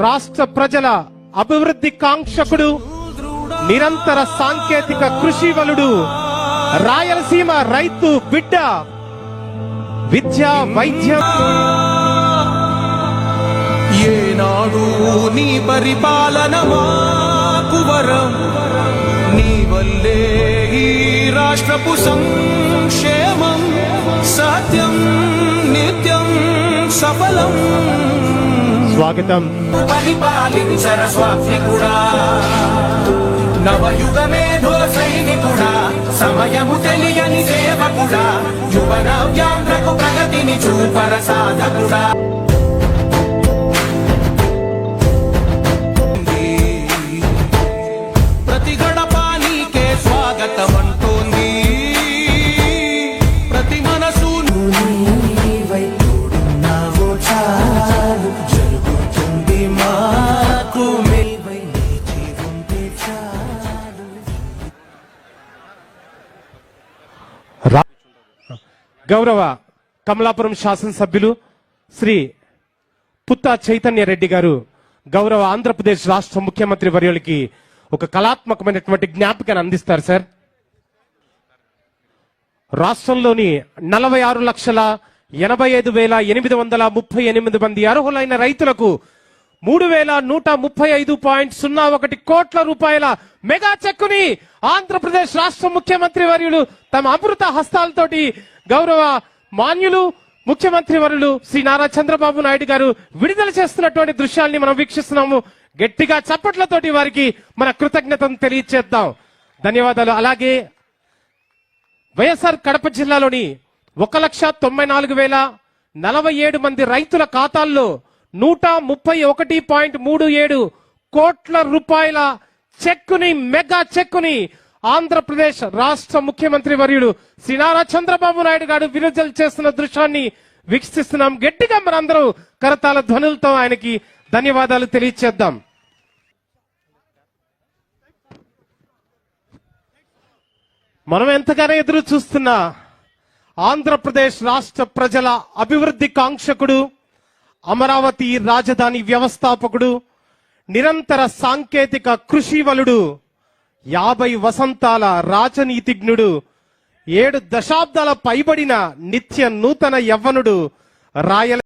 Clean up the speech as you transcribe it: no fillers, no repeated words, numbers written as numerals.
రాష్ట్ర ప్రజల అభివృద్ధి కాంక్షకుడు, నిరంతర సాంకేతిక కృషి వలుడు, రాయలసీమ రైతు బిడ్డ, విద్యా వైద్యం ఏనాడు నీ పరిపాలన మాకు వరం, నీ వల్లే ఈ రాష్ట్రపు సంక్షేమం సత్యం నిత్యం సఫలం. స్వాగతం. పరిపాలించర స్వామికుడా, నవయుగమే సైనికుడా, సమయము తెలియని సేవకుడా, యువన వ్యాంధ్రకు ప్రగతిని చూపర సాధకుడా. ప్రతి గడపానికే స్వాగతం అంటోంది, ప్రతి మనసు జరుగుతుంది మాకు. గౌరవ కమలాపురం శాసనసభ్యులు శ్రీ పుత్తా చైతన్య రెడ్డి గారు గౌరవ ఆంధ్రప్రదేశ్ రాష్ట్ర ముఖ్యమంత్రి వర్యులకి ఒక కళాత్మకమైనటువంటి జ్ఞాపికను అందిస్తారు సార్. రాష్ట్రంలోని 46,85,838 మంది అర్హులైన రైతులకు 3,135.01 కోట్ల రూపాయల మెగా చెక్కుని ఆంధ్రప్రదేశ్ రాష్ట్ర ముఖ్యమంత్రి వర్యులు తమ అమృత హస్తాలతోటి గౌరవ మాన్యులు ముఖ్యమంత్రి వర్యులు శ్రీ నారా చంద్రబాబు నాయుడు గారు విడుదల చేస్తున్నటువంటి దృశ్యాల్ని మనం వీక్షిస్తున్నాము. గట్టిగా చప్పట్లతోటి వారికి మన కృతజ్ఞతను తెలియచేద్దాం. ధన్యవాదాలు. అలాగే వైఎస్ఆర్ కడప జిల్లాలోని 1,94,047 మంది రైతుల ఖాతాల్లో 131.37 కోట్ల రూపాయల చెక్కుని మెగా చెక్కుని ఆంధ్రప్రదేశ్ రాష్ట్ర ముఖ్యమంత్రి వర్యుడు శ్రీ నారా చంద్రబాబు నాయుడు గారు విడుదల చేస్తున్న దృశ్యాన్ని వీక్షిస్తున్నాం. గట్టిగా మనందరూ కరతాళ ధ్వనులతో ఆయనకి ధన్యవాదాలు తెలియచేద్దాం. మనం ఎంతగానో ఎదురు చూస్తున్న ఆంధ్రప్రదేశ్ రాష్ట్ర ప్రజల అభివృద్ధి కాంక్షకుడు, అమరావతి రాజధాని వ్యవస్థాపకుడు, నిరంతర సాంకేతిక కృషి వలుడు, 50 వసంతాల రాజనీతిజ్ఞుడు, 7 దశాబ్దాల పైబడిన నిత్య నూతన యవ్వనుడు, రాయల